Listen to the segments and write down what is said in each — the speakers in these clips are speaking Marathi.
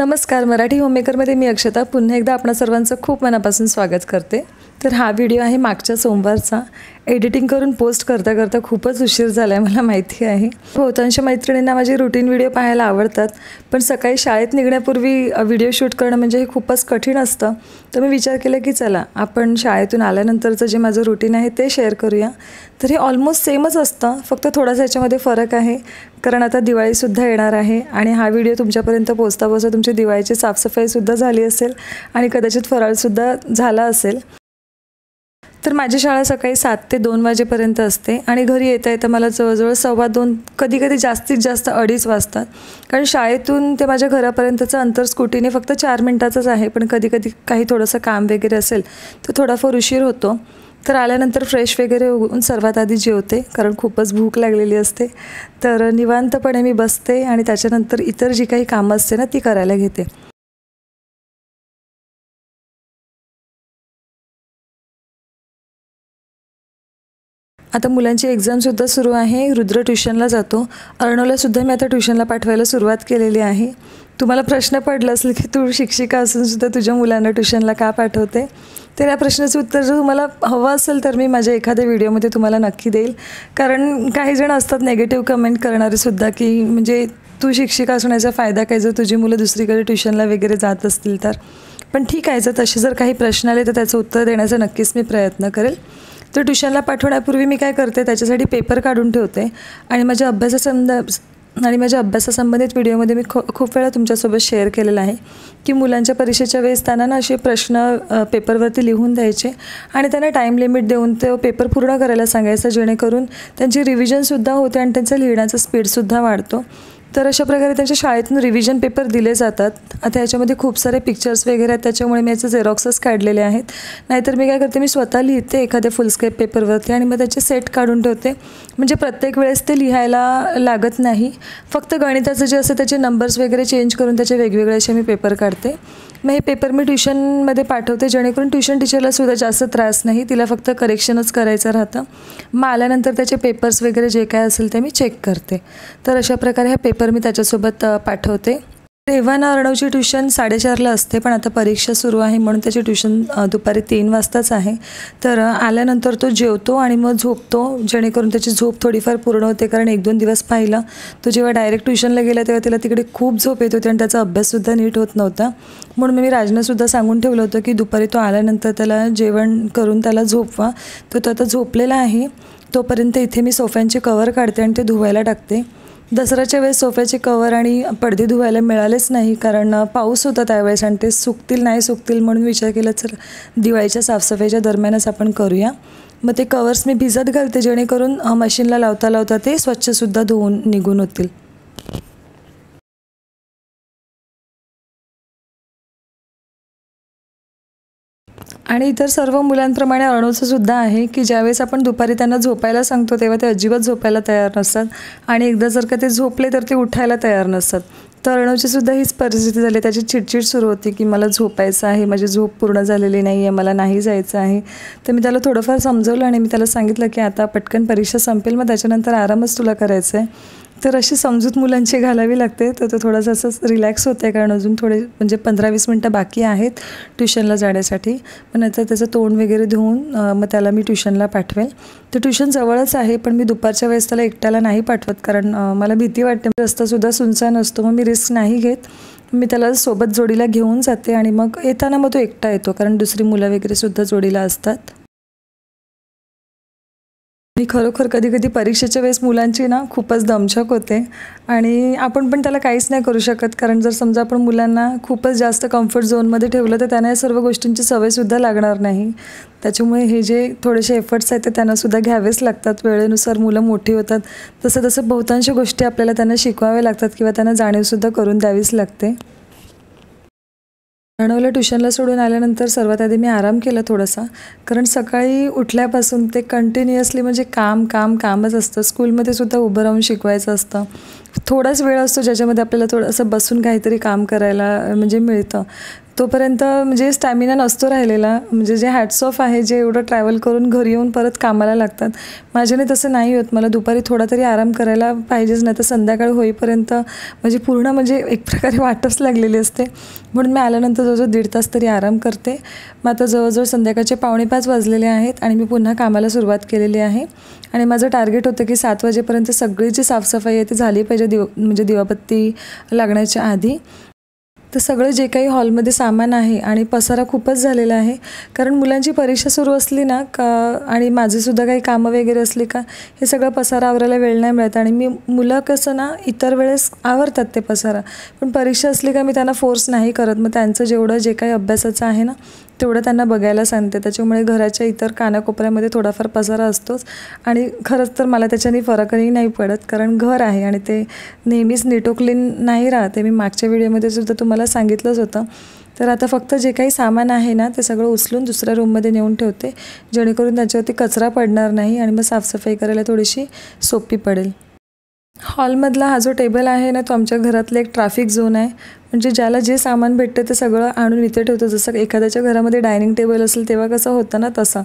नमस्कार. मराठी होममेकरमध्ये मी अक्षता पुन्हा एकदा आपणा सर्वांचं खूप मनापासून स्वागत करते. तर हा व्हिडिओ आहे मागच्या सोमवारचा. एडिटिंग करून पोस्ट करता करता खूपच उशीर झाला आहे, मला माहिती आहे. बहुतांश मैत्रिणींना माझे रुटीन व्हिडिओ पाहायला आवडतात, पण सकाळी शाळेत निघण्यापूर्वी व्हिडिओ शूट करणं म्हणजे हे खूपच कठीण असतं. तर मी विचार केला की चला आपण शाळेतून आल्यानंतरचं जे माझं रुटीन आहे ते शेअर करूया. तर हे ऑलमोस्ट सेमच असतं, फक्त थोडासा याच्यामध्ये फरक आहे. कारण आता दिवाळीसुद्धा येणार आहे आणि हा व्हिडिओ तुमच्यापर्यंत पोचता पोचता तुमची दिवाळीची साफसफाईसुद्धा झाली असेल आणि कदाचित फराळसुद्धा झाला असेल. तर माझी शाळा सकाळी 7 ते 2 वाजेपर्यंत असते आणि घरी येता येता मला जवळजवळ 2:15 कधी जास्तीत जास्त 2:30 वाजतात. कारण शाळेतून ते माझ्या घरापर्यंतचं अंतर स्कूटीने फक्त 4 मिनिटाचंच आहे, पण कधी काही थोडंसं काम वगैरे असेल तर थोडाफार उशीर होतो. तर आल्यानंतर फ्रेश वगैरे होऊन सर्वात आधी जेवते, कारण खूपच भूक लागलेली असते. तर निवांतपणे मी बसते आणि त्याच्यानंतर इतर जी काही कामं असते ना ती करायला घेते. आता मुलांची एक्झामसुद्धा सुरू आहे. रुद्र ट्युशनला जातो. अर्णवलासुद्धा मी आता ट्युशनला पाठवायला सुरुवात केलेली आहे. तुम्हाला प्रश्न पडला असेल की तू शिक्षिका असूनसुद्धा तुझ्या मुलांना ट्युशनला का पाठवते? तर या प्रश्नाचं उत्तर जर तुम्हाला हवं असेल तर मी माझ्या एखाद्या व्हिडिओमध्ये तुम्हाला नक्की देईल. कारण काही जण असतात नेगेटिव्ह कमेंट करणारेसुद्धा की म्हणजे तू शिक्षिका असण्याचा फायदा काय जर तुझी मुलं दुसरीकडे ट्युशनला वगैरे जात असतील तर. पण ठीक आहे, जर तसे जर काही प्रश्न आले तर त्याचं उत्तर देण्याचा नक्कीच मी प्रयत्न करेल. तर ट्युशनला पाठवण्यापूर्वी मी काय करते, त्याच्यासाठी पेपर काढून ठेवते आणि माझ्या अभ्यासासंबंधित व्हिडिओमध्ये मी खूप वेळा तुमच्यासोबत शेअर केलेलं आहे की मुलांच्या परीक्षेच्या वेळेस त्यांना ना असे प्रश्न पेपरवरती लिहून द्यायचे आणि त्यांना टाईम लिमिट देऊन ते पेपर पूर्ण करायला सांगायचं, जेणेकरून त्यांची रिव्हिजनसुद्धा होते आणि त्यांचा लिहिण्याचा स्पीडसुद्धा वाढतो. तर अशा प्रकारे त्यांच्या शाळेतून रिव्हिजन पेपर दिले जातात. आता याच्यामध्ये खूप सारे पिक्चर्स वगैरे आहेत, त्याच्यामुळे मी याचे झेरॉक्सच काढलेले आहेत. नाहीतर मी काय करते, मी स्वतः लिहिते एखाद्या फुलस्केप पेपरवरती आणि मग त्याचे सेट काढून ठेवते. म्हणजे प्रत्येक वेळेस ते लिहायला लागत नाही. फक्त गणिताचं जे असतं त्याचे नंबर्स वगैरे चेंज करून त्याचे वेगवेगळे असे मी पेपर काढते. मग हे पेपर मी ट्युशनमध्ये पाठवते, जेणेकरून ट्युशन टीचरलासुद्धा जास्त त्रास नाही. तिला फक्त करेक्शनच करायचं राहतं. मग आल्यानंतर त्याचे पेपर्स वगैरे जे काय असेल ते मी चेक करते. तर अशा प्रकारे हा पेपर मी त्याच्यासोबत पाठवते. तेव्हा ना अर्णवची ट्युशन 4:30ला असते, पण आता परीक्षा सुरू आहे म्हणून त्याची ट्युशन दुपारी 3 वाजताच आहे. तर आल्यानंतर तो जेवतो आणि मग झोपतो, जेणेकरून त्याची झोप थोडीफार पूर्ण होते. कारण 1-2 दिवस पाहिलं तो जेव्हा डायरेक्ट ट्युशनला गेला तेव्हा त्याला तिकडे खूप झोप येत होती आणि त्याचा अभ्याससुद्धा नीट होत नव्हता. म्हणून मी राजनासुद्धा सांगून ठेवलं होतं की दुपारी तो आल्यानंतर त्याला जेवण करून त्याला झोपवा. तो आता झोपलेला आहे. तोपर्यंत इथे मी सोफ्यांचे कवर काढते आणि ते धुवायला टाकते. दसऱ्याच्या वेळेस सोफ्याचे कवर आणि पडदे धुवायला मिळालेच नाही, कारण पाऊस होता त्यावेळेस आणि ते सुकतील नाही सुकतील म्हणून विचार केला तर दिवाळीच्या साफसफाईच्या दरम्यानच आपण करूया. मग ते कवर्स मी भिजत घालते, जेणेकरून मशीनला लावता ते स्वच्छसुद्धा धुवून निघून होतील. आणि इतर सर्व मुलांप्रमाणे अर्णवचं सुद्धा आहे की ज्यावेळेस आपण दुपारी त्यांना झोपायला सांगतो तेव्हा ते अजिबात झोपायला तयार नसतात आणि एकदा जर का ते झोपले तर ते उठायला तयार नसतात. तर अर्णवची सुद्धा हीच परिस्थिती झाली. त्याची चिडचिड सुरू होती की मला झोपायचं आहे, माझी झोप पूर्ण झालेली नाही आहे, मला नाही जायचं आहे. तर मी त्याला थोडंफार समजवलं आणि मी त्याला सांगितलं की आता पटकन परीक्षा संपेल, मग त्याच्यानंतर आरामच तुला करायचं आहे. तर अशी समजूत मुलांची घालावी लागते. तर तो थोडासा असं रिलॅक्स होतं आहे, कारण अजून थोडे म्हणजे 15-20 मिनटं बाकी आहेत ट्युशनला जाण्यासाठी. पण नंतर त्याचं तोंड वगैरे धुवून मग त्याला मी ट्युशनला पाठवेल. तर ट्युशन जवळच आहे, पण मी दुपारच्या वेळेस त्याला एकट्याला नाही पाठवत, कारण मला भीती वाटते. रस्तासुद्धा सुनसान असतो, मग मी रिस्क नाही घेत. मी त्याला सोबत जोडीला घेऊन जाते आणि मग येताना मग तो एकटा येतो, कारण दुसरी मुलं वगैरे सुद्धा जोडीला असतात. आणि खरोखर कधी परीक्षेच्या वेळेस मुलांची ना खूपच दमछाक होते आणि आपण पण त्याला काहीच नाही करू शकत. कारण जर समजा आपण मुलांना खूपच जास्त कम्फर्ट झोनमध्ये ठेवलं तर त्यांना या सर्व गोष्टींची सवयसुद्धा लागणार नाही. त्याच्यामुळे हे जे थोडेसे एफर्ट्स आहेत ते त्यांनासुद्धा घ्यावेच लागतात. वेळेनुसार मुलं मोठी होतात तसं बहुतांश गोष्टी आपल्याला त्यांना शिकवाव्या लागतात किंवा त्यांना जाणीवसुद्धा करून द्यावीच लागते. अर्णवला ट्युशनला सोडून आल्यानंतर सर्वात आधी मी आराम केला थोडासा, कारण सकाळी उठल्यापासून ते कंटिन्युअसली म्हणजे कामच असतं. स्कूलमध्ये सुद्धा उभं राहून शिकवायचं असतं. थोडाच वेळ असतो ज्याच्यामध्ये आपल्याला थोडंसं बसून काहीतरी काम करायला म्हणजे मिळतं. तोपर्यंत म्हणजे स्टॅमिना नसतो राहिलेला. म्हणजे जे हॅट्स ऑफ आहे, जे एवढं ट्रॅव्हल करून घरी येऊन परत कामाला लागतात. माझ्याने तसं नाही होत. मला दुपारी थोडा तरी आराम करायला पाहिजेच, नाही तर संध्याकाळ होईपर्यंत म्हणजे पूर्ण म्हणजे एक प्रकारे वाटच लागलेली असते. म्हणून मी आल्यानंतर जवळजवळ 1.5 तास तरी आराम करते. मग आता जवळजवळ संध्याकाळचे 4:45 वाजलेले आहेत आणि मी पुन्हा कामाला सुरुवात केलेली आहे. आणि माझं टार्गेट होतं की 7 वाजेपर्यंत सगळी जी साफसफाई आहे ती झाली पाहिजे, म्हणजे दिवाबत्ती लागण्याच्या आधी. तर सगळं जे काही हॉलमध्ये सामान आहे आणि पसारा खूपच झालेला आहे. कारण मुलांची परीक्षा सुरू असली ना का आणि माझीसुद्धा काही कामं वगैरे असली का हे सगळं पसारा आवरायला वेळ नाही मिळत. आणि मुलं कसं ना इतर वेळेस आवरतात ते पसारा, पण परीक्षा असली का मी त्यांना फोर्स नाही करत. मग त्यांचं जेवढं जे काही अभ्यासाचं आहे ना तेवढं त्यांना बघायला सांगते. त्याच्यामुळे घराच्या इतर कानाकोपऱ्यामध्ये थोडाफार पसारा असतोच. आणि खरंच तर मला त्याच्याने फरकही नाही पडत, कारण घर आहे आणि ते नेहमीच नीट व क्लीन नाही राहते. मी मागच्या व्हिडिओमध्ये सुद्धा तुम्हाला सांगितलंच होतं. तर आता फक्त जे काही सामान आहे ना ते सगळं उचलून दुसऱ्या रूममध्ये नेऊन ठेवते, जेणेकरून त्याच्यावरती कचरा पडणार नाही आणि मग साफसफाई करायला थोडीशी सोपी पडेल. हॉलमधला हा जो टेबल आहे ना तो आमच्या घरातला एक ट्रॅफिक झोन आहे. म्हणजे ज्याला जे सामान भेटतं ते सगळं आणून इथे ठेवतो. जसं एखाद्याच्या घरामध्ये डायनिंग टेबल असेल तेव्हा कसं होतं ना तसं.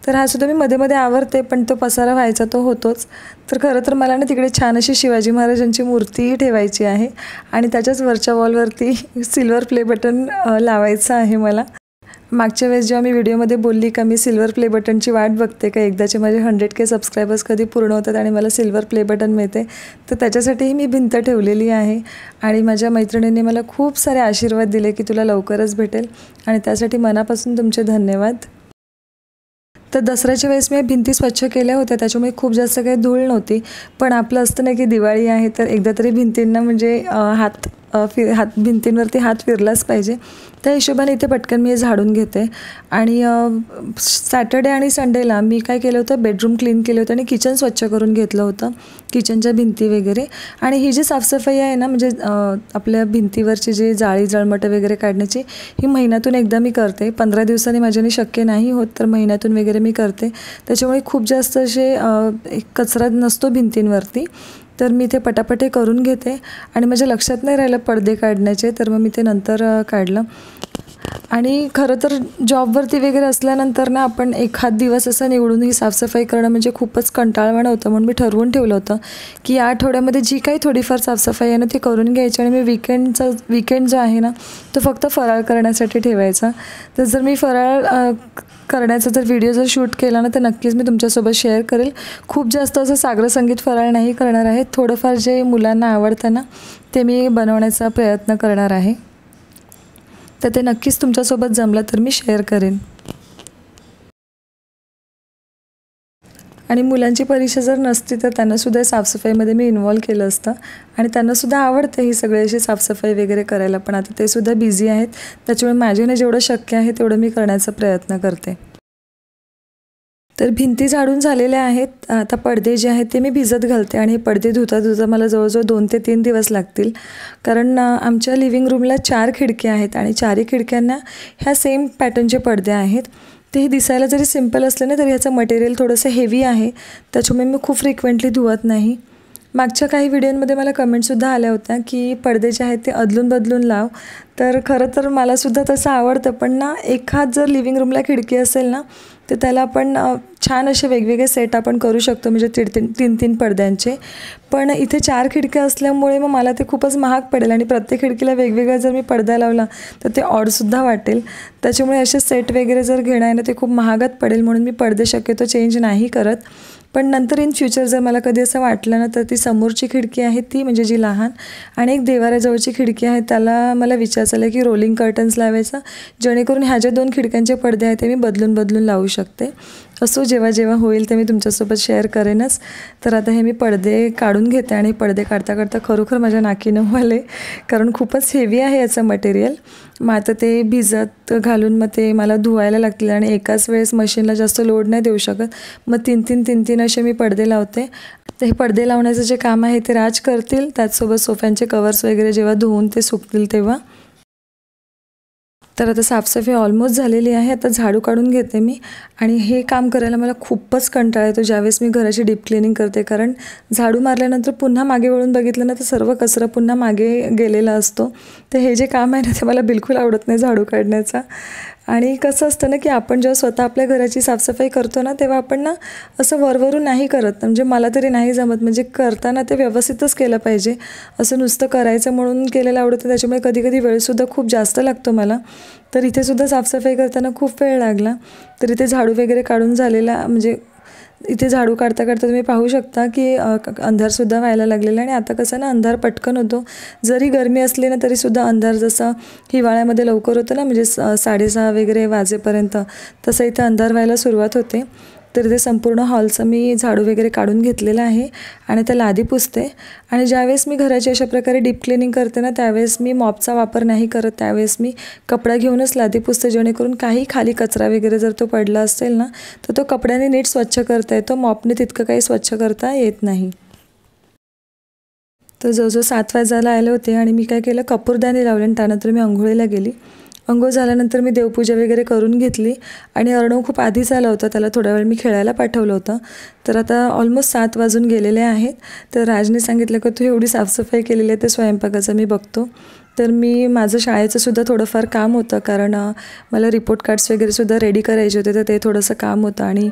तर हा सुद्धा मी मध्ये मध्ये आवरते, पण तो पसारा व्हायचा तो होतोच. तर खरं तर मला ना तिकडे छान अशी शिवाजी महाराजांची मूर्ती ठेवायची आहे आणि त्याच्याच वरच्या वॉलवरती सिल्वर प्ले बटन लावायचं आहे मला. मागच्या वेळेस जेव्हा मी व्हिडिओमध्ये बोलली का मी सिल्वर प्ले बटनची वाट बघते का एकदाचे माझे 100K सबस्क्रायबर्स कधी पूर्ण होतात आणि मला सिल्वर प्ले बटन मिळते, तर त्याच्यासाठीही मी भिंत ठेवलेली आहे. आणि माझ्या मैत्रिणींनी मला खूप सारे आशीर्वाद दिले की तुला लवकरच भेटेल, आणि त्यासाठी मनापासून तुमचे धन्यवाद. तर दसऱ्याच्या वेळेस मी भिंती स्वच्छ केल्या होत्या, त्याच्यामुळे खूप जास्त काही धूळ नव्हती. पण आपलं असतं ना की दिवाळी आहे तर एकदा तरी भिंतींना म्हणजे भिंतींवरती हात फिरलाच पाहिजे. त्या हिशोबाने इथे पटकन मी हे झाडून घेते. आणि सॅटर्डे आणि संडेला मी काय केलं होतं, बेडरूम क्लीन केलं होतं आणि किचन स्वच्छ करून घेतलं होतं, किचनच्या भिंती वगैरे. आणि ही जी साफसफाई आहे ना म्हणजे आपल्या भिंतीवरची जे जाळी जळमटं वगैरे काढण्याची, ही महिन्यातून एकदा मी करते. 15 दिवसांनी माझ्याने शक्य नाही होत, तर महिन्यातून वगैरे मी करते. त्याच्यामुळे खूप जास्त असे कचरा नसतो भिंतींवरती. तर मी ते पटापटे करून घेते आणि माझ्या लक्षात नाही राहिलं पडदे काढण्याचे, तर मग मी ते नंतर काढलं. आणि खरं तर जॉबवरती वगैरे असल्यानंतर ना आपण एखाद दिवस असं निवडून ही साफसफाई करणं म्हणजे खूपच कंटाळवाणं होतं. म्हणून मी ठरवून ठेवलं होतं की या आठवड्यामध्ये जी काही थोडीफार साफसफाई आहे ना ती करून घ्यायची आणि मी वीकेंड जो आहे ना तो फक्त फराळ करण्यासाठी ठेवायचा. तर जर मी फराळ करण्याचा जर व्हिडिओ जर शूट केला ना तर नक्कीच मी तुमच्यासोबत शेअर करेल. खूप जास्त असं सागर संगीत फराळ नाही करणार आहे, थोडंफार जे मुलांना आवडतं ना ते मी बनवण्याचा प्रयत्न करणार आहे. तर ते नक्कीच तुमच्यासोबत जमलं तर मी शेअर करेन. आणि मुलांची परीक्षा जर नसती तर त्यांनासुद्धा साफसफाईमध्ये मी इन्व्हॉल्व केलं असतं आणि त्यांनासुद्धा आवडते ही सगळी अशी साफसफाई वगैरे करायला. पण आता ते सुद्धा बिझी आहेत, त्याच्यामुळे माझ्याने जेवढं शक्य आहे तेवढं मी करण्याचा प्रयत्न करते. तर भिंती झाडून झालेल्या आहेत. आता पडदे जे आहेत ते मी भिजत घालते आणि हे पडदे धुता धुता मला जवळजवळ 2 ते 3 दिवस लागतील. कारण आमच्या लिव्हिंग रूमला 4 खिडक्या आहेत आणि 4ही खिडक्यांना ह्या सेम पॅटर्नचे पडदे आहेत. ते दिसायला जरी सिम्पल असले ना तरी ह्याचं मटेरियल थोडंसं हेवी आहे, त्याच्यामुळे मी खूप फ्रिक्वेंटली धुवत नाही. मागच्या काही व्हिडिओमध्ये मला कमेंटसुद्धा आल्या होत्या की पडदे जे आहेत ते अदलून बदलून लाव. तर खरं तर मलासुद्धा तसं आवडतं, पण ना एखाद जर लिव्हिंग रूमला खिडकी असेल ना तर त्याला आपण छान असे वेगवेगळे सेट आपण करू शकतो, म्हणजे 3-3 पडद्यांचे. पण इथे 4 खिडक्या असल्यामुळे मग मला ते खूपच महाग पडेल आणि प्रत्येक खिडकीला वेगवेगळा जर मी पडदा लावला तर ते ऑडसुद्धा वाटेल. त्याच्यामुळे असे सेट वगैरे जर घेणं आहे ना ते खूप महागात पडेल, म्हणून मी पडदे शक्यतो चेंज नाही करत. पण नंतर इन फ्युचर जर मला कधी असं वाटलं ना तर ती समोरची खिडकी आहे ती म्हणजे जी लहान आणि एक देवाऱ्याजवळची खिडकी आहे त्याला मला विचार चालला की रोलिंग कर्टन्स लावायचा, जेणेकरून ह्या ज्या 2 खिडक्यांचे पडदे आहेत ते मी बदलून बदलून लावू शकते. असो जेव्हा जेव्हा होईल ते मी तुमच्यासोबत शेअर करेनच. तर आता हे मी पडदे काढून घेते आणि पडदे काढता काढता खरोखर माझ्या नाकी नऊ आले, कारण खूपच हेवी आहे याचं मटेरियल. मग आता ते भिजत घालून मग ते मला धुवायला लागतील आणि एकाच वेळेस मशीनला जास्त लोड नाही देऊ शकत. मग 3-3 असे मी पडदे लावते. तर हे पडदे लावण्याचं जे काम आहे ते राज करतील, त्याचसोबत सोफ्यांचे कवर्स वगैरे जेव्हा धुवून ते सुकतील तेव्हा. तर आता साफसफाई ऑलमोस्ट झालेली आहे. आता झाडू काढून घेते मी. आणि हे काम करायला मला खूपच कंटाळा येतो ज्यावेळेस मी घराची डीप क्लिनिंग करते, कारण झाडू मारल्यानंतर पुन्हा मागे वळून बघितलं ना तर सर्व कचरा पुन्हा मागे गेलेला असतो. तर हे जे काम आहे ना ते मला बिलकुल आवडत नाही झाडू काढण्याचा. आणि कसं असतं ना की आपण जेव्हा स्वतः आपल्या घराची साफसफाई करतो ना तेव्हा आपण ना असं वरवरून नाही करत, म्हणजे मला तरी नाही जमत. म्हणजे करताना ते व्यवस्थितच केलं पाहिजे, असं नुसतं करायचं म्हणून केलेलं आवडतं. त्याच्यामुळे कधी कधी वेळसुद्धा खूप जास्त लागतो मला. तर इथेसुद्धा साफसफाई करताना खूप वेळ लागला. तर इथे झाडू वगैरे काढून झालेला, म्हणजे इथे झाडू काढता काढता तुम्ही पाहू शकता की अंधारसुद्धा व्हायला लागलेला. आणि आता कसं ना अंधार पटकन होतो, जरी गरमी असली ना तरीसुद्धा अंधार जसं हिवाळ्यामध्ये लवकर होतं ना, म्हणजे 6:30 वगैरे वाजेपर्यंत, तसं इथं अंधार व्हायला सुरुवात होते. तर ते संपूर्ण हॉलचं मी झाडू वगैरे काढून घेतलेलं आहे आणि त्या लादी पुसते. आणि ज्यावेळेस मी घराची अशा प्रकारे डीप क्लिनिंग करते ना त्यावेळेस मी मॉपचा वापर नाही करत. त्यावेळेस मी कपडा घेऊनच लादी पुसते, जेणेकरून काही खाली कचरा वगैरे जर तो पडला असेल ना तर तो कपड्याने नीट स्वच्छ करता येतो, मॉपने तितकं काही स्वच्छ करता येत नाही. तर जवळजवळ 7 वाजायला आले होते आणि मी काय केलं, कपूरदानी लावले आणि त्यानंतर मी अंघोळीला गेली. अंघोळ झाल्यानंतर मी देवपूजा वगैरे करून घेतली. आणि अर्णव खूप आधीच आला होता, त्याला थोडा वेळ मी खेळायला पाठवलं होतं. तर आता ऑलमोस्ट 7 वाजून गेलेले आहेत. तर राजने सांगितलं की तू एवढी साफसफाई केलेली आहे ते स्वयंपाकाचं मी बघतो. तर मी माझं शाळेचंसुद्धा थोडंफार काम होतं, कारण मला रिपोर्ट कार्ड्स वगैरेसुद्धा रेडी करायचे होते, तर ते थोडंसं काम होतं. आणि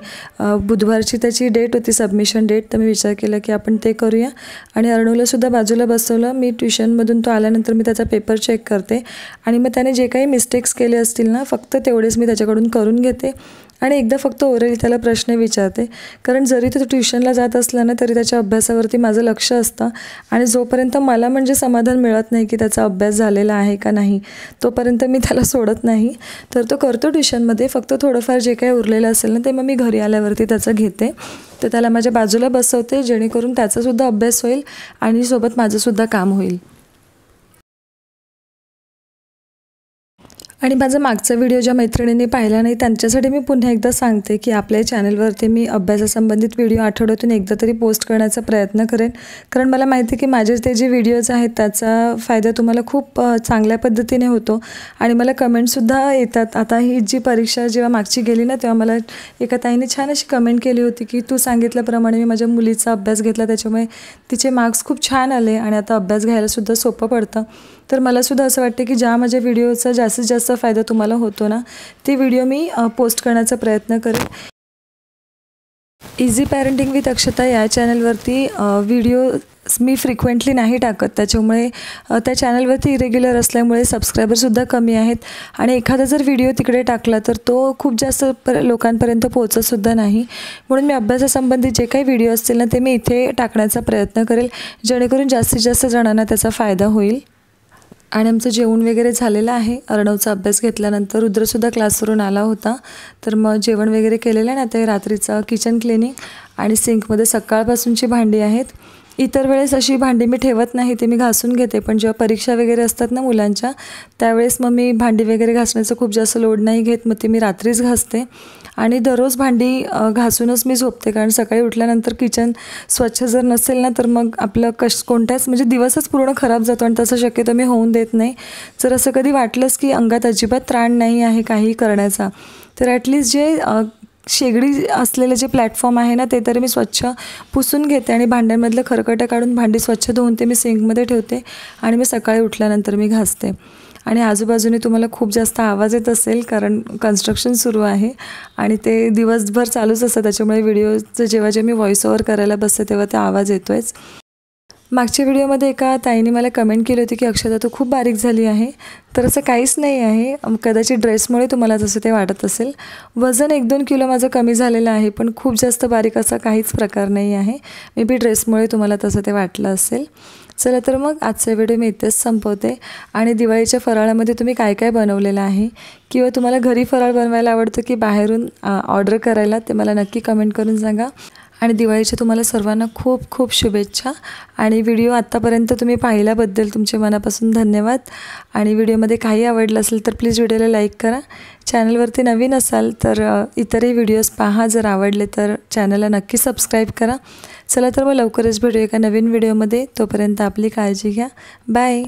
बुधवारची त्याची डेट होती, सबमिशन डेट. तर मी विचार केला की आपण ते करूया. आणि अर्णवलासुद्धा बाजूला बसवलं. मी ट्युशनमधून तो आल्यानंतर मी त्याचा पेपर चेक करते आणि मग त्याने जे काही मिस्टेक्स केले असतील ना फक्त तेवढेच मी त्याच्याकडून करून घेते. आणि एकदा फक्त ओरली त्याला प्रश्न विचारते, कारण जरी तो ट्युशनला जात असला ना तरी त्याच्या अभ्यासावरती माझं लक्ष असतं. आणि जोपर्यंत मला म्हणजे समाधान मिळत नाही की त्याचा अभ्यास झालेला आहे का नाही तोपर्यंत मी त्याला सोडत नाही. तर तो करतो ट्युशनमध्ये, फक्त थोडंफार जे काही उरलेलं असेल ना ते मग मी घरी आल्यावरती त्याचं घेते. तर त्याला माझ्या बाजूला बसवते, जेणेकरून त्याचासुद्धा अभ्यास होईल आणि सोबत माझंसुद्धा काम होईल. आणि माझा मागचा व्हिडिओ ज्या मैत्रिणींनी पाहिला नाही त्यांच्यासाठी मी पुन्हा एकदा सांगते की आपल्या चॅनलवरती मी अभ्यासासंबंधित व्हिडिओ आठवड्यातून एकदा तरी पोस्ट करण्याचा प्रयत्न करेन, कारण मला माहिती आहे की माझे ते जे व्हिडिओज आहेत त्याचा फायदा तुम्हाला खूप चांगल्या पद्धतीने होतो. आणि मला कमेंटसुद्धा येतात. आता ही जी परीक्षा जेव्हा मागची गेली ना तेव्हा मला एका ताईने छान अशी कमेंट केली होती की तू सांगितल्याप्रमाणे मी माझ्या मुलीचा अभ्यास घेतला, त्याच्यामुळे तिचे मार्क्स खूप छान आले आणि आता अभ्यास घ्यायलासुद्धा सोपं पडतं. तर मलासुद्धा असं वाटतं की ज्या माझ्या व्हिडिओचा जास्तीत जास्त फायदा तुम्हाला होतो ना ते व्हिडिओ मी पोस्ट करण्याचा प्रयत्न करेन. इझी पॅरेंटिंग विथ अक्षता या चॅनलवरती व्हिडिओ मी फ्रिक्वेंटली नाही टाकत, त्याच्यामुळे त्या चॅनलवरती इरेग्युलर असल्यामुळे सबस्क्रायबरसुद्धा कमी आहेत. आणि एखादा जर व्हिडिओ तिकडे टाकला तर तो खूप जास्त लोकांपर्यंत पोहोचतसुद्धा नाही. म्हणून मी अभ्यासासंबंधित जे काही व्हिडिओ असतील ना ते मी इथे टाकण्याचा प्रयत्न करेल, जेणेकरून जास्तीत जास्त जणांना त्याचा फायदा होईल. आणि आमचं जेवण वगैरे झालेलं आहे. अर्णवचा अभ्यास घेतल्यानंतर रुद्रसुद्धा क्लासवरून आला होता, तर मग जेवण वगैरे केलेलं आहे ना. ते रात्रीचं किचन क्लिनिंग आणि सिंकमध्ये सकाळपासूनची भांडी आहेत. इतर वेळेस अशी भांडी मी ठेवत नाही, ते मी घासून घेते. पण जेव्हा परीक्षा वगैरे असतात ना मुलांच्या त्यावेळेस मग मी भांडी वगैरे घासण्याचं खूप जास्त लोड नाही घेत, मग ते मी रात्रीच घासते. आणि दररोज भांडी घासूनच मी झोपते, कारण सकाळी उठल्यानंतर किचन स्वच्छ जर नसेल ना तर मग आपलं कोणत्याच म्हणजे दिवसच पूर्ण खराब जातो आणि तसं शक्यतो मी होऊन देत नाही. जर असं कधी वाटलंच की अंगात अजिबात त्राण नाही आहे काही करण्याचा, तर ॲटलिस्ट जे शेगडी असलेलं जे प्लॅटफॉर्म आहे ना ते तरी मी स्वच्छ पुसून घेते आणि भांड्यांमधलं खरकटं काढून भांडी स्वच्छ धुवून ते मी सिंकमध्ये ठेवते आणि मी सकाळी उठल्यानंतर मी घासते. आणि आजूबाजूने तुम्हाला खूप जास्त आवाज येत असेल, कारण कन्स्ट्रक्शन सुरू आहे आणि ते दिवसभर चालूच असतं, त्याच्यामुळे व्हिडिओचं जेव्हा मी व्हॉईस ओव्हर करायला बसते तेव्हा ते आवाज येतोच. मागच्या व्हिडिओमध्ये एका ताईने मला कमेंट केली होती की अक्षता तू खूप बारीक झाली आहे. तर असं काहीच नाही आहे, कदाचित ड्रेसमुळे तुम्हाला जसं ते वाटत असेल. वजन 1-2 किलो माझं कमी झालेलं आहे, पण खूप जास्त बारीक असा काहीच प्रकार नाही आहे. मे बी ड्रेसमुळे तुम्हाला तसं ते वाटलं असेल. चला तर मग आजचा व्हिडिओ मी इथेच संपवते. आणि दिवाळीच्या फराळामध्ये तुम्ही काय काय बनवलेलं आहे किंवा तुम्हाला घरी फराळ बनवायला आवडतं की बाहेरून ऑर्डर करायला, ते मला नक्की कमेंट करून सांगा. आणि दिवाळीच्या तुम्हाला सर्वांना खूप खूप शुभेच्छा. आणि व्हिडिओ आत्तापर्यंत तुम्ही पाहिल्याबद्दल तुमचे मनापासून धन्यवाद. आणि व्हिडिओमध्ये काही आवडलं असेल तर प्लीज व्हिडिओला लाईक करा. चॅनलवरती नवीन असाल तर इतरही व्हिडिओज पहा, जर आवडले तर चॅनलला नक्की सबस्क्राईब करा. चला तर मग लवकरच भेटूया एका नवीन व्हिडिओमध्ये. तोपर्यंत आपली काळजी घ्या. बाय.